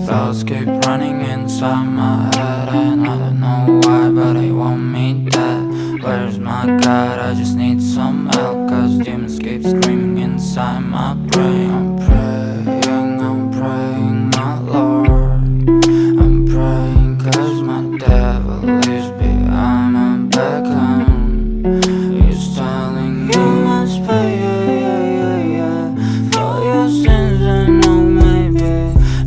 Thoughts keep running inside my head, and I don't know why, but they want me dead. Where's my God? I just need some help, cause demons keep screaming inside my brain. I'm praying, my Lord. I'm praying cause my devil is behind my back home. He's telling you must pay, for your sins, and no maybe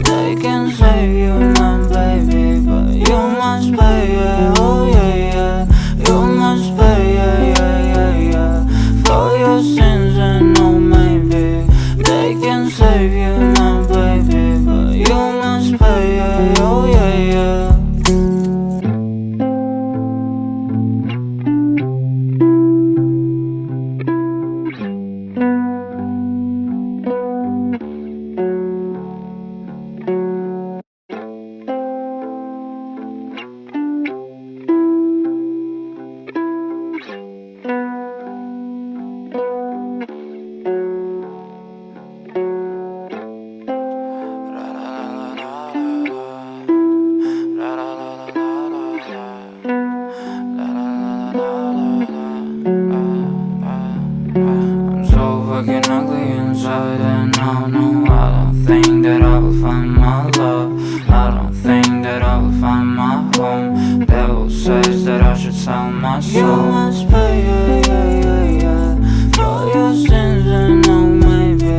they can save you, my baby, but you must pay, oh yeah, you must pay, for your sins, and no maybe they can save you, my baby, but you must pay, oh yeah. I'm so fucking ugly inside, and I don't think that I will find my love. I don't think that I will find my home. Devil says that I should sell my soul. You must pay, for your sins, and no maybe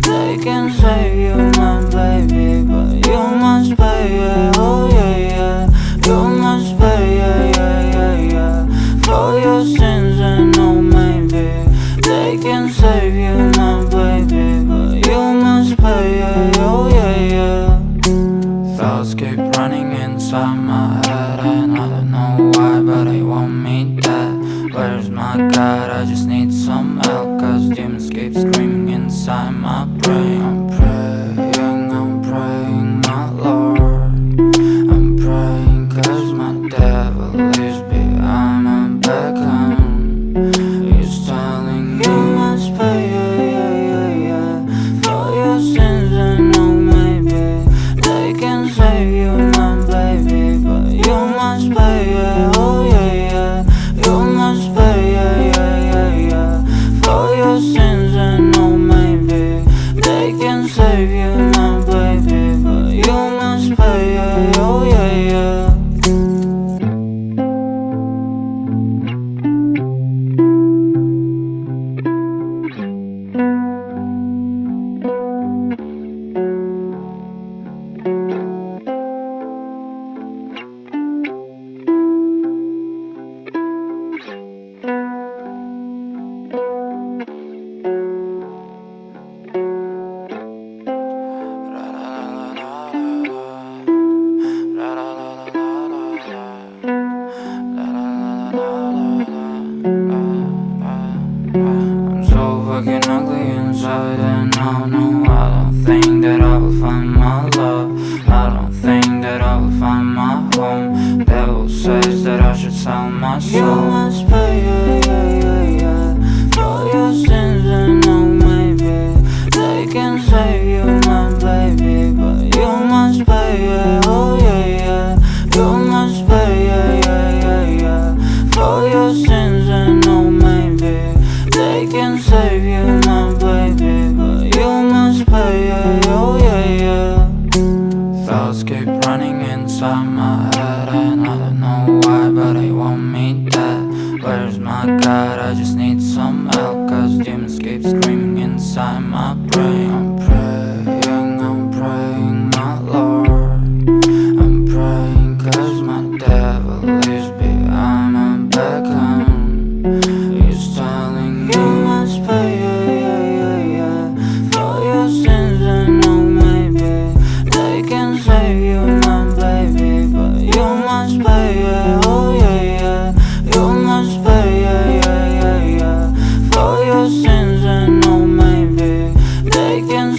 they can save you, my baby, but you must pay, oh yeah, you must pay, for your sins, and no maybe they can save you, my baby, but you must pay, oh yeah. Thoughts keep running inside my head, and I don't know why, but they want me dead. Where's my God? I just need some help, cause demons keep screaming inside my brain. I'm praying, my Lord. I'm praying cause my devil is behind my back home. He's telling you must pay, for your sins, and no maybe they can save you, my baby, but you must pay, oh yeah, you must pay, for your sins, and no maybe they can save you, my baby, but you must pay, oh yeah. I'm so fucking ugly inside, and I don't think that I will find my love. I don't think that I will find my home. Devil says that I should sell my soul. You must pay, for your sins, and no maybe they can save you, my baby, but you must pay, oh yeah, you must pay, for your sins, and no maybe they can save you, my baby, but you must pay, oh yeah. Thoughts keep running inside my head, and I don't know why, but they want me dead. Where's my God? I just need some help, cause demons keep screaming inside my brain. I'm praying, my Lord. I'm praying cause my devil is behind my back home. He's telling you must pay, for your sins, and no maybe they can save you, my baby, but you must pay, oh yeah, you must pay, for your sins, and no maybe they can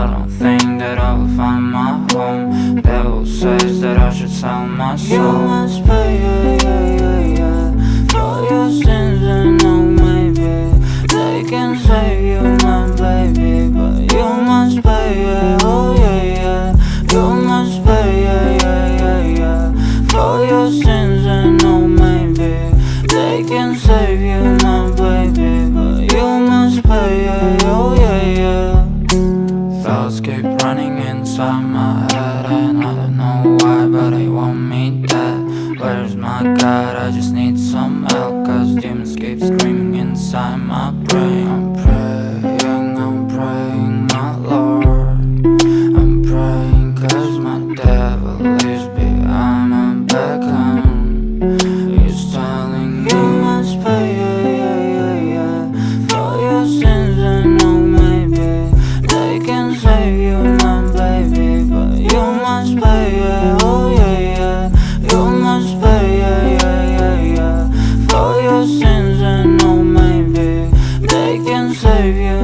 I don't think that I will find my home. Devil says that I should sell my soul. You must pay, for your sins, and oh maybe they can save you, my baby, but you must pay, oh yeah. You must pay, for your sins, and oh maybe they can save you, my baby, but you must pay, oh yeah. Thoughts keep running inside my head, and I don't know why, but they want me dead. Where's my God? I just need some help, cause demons keep screaming inside my brain. I'm praying, my Lord. I'm praying cause my devil is behind my back, he's telling me you must pay, for your sins, and oh maybe they can save you, my baby, but you must pay, oh yeah. You must pay, for your sins, and oh maybe they can save you.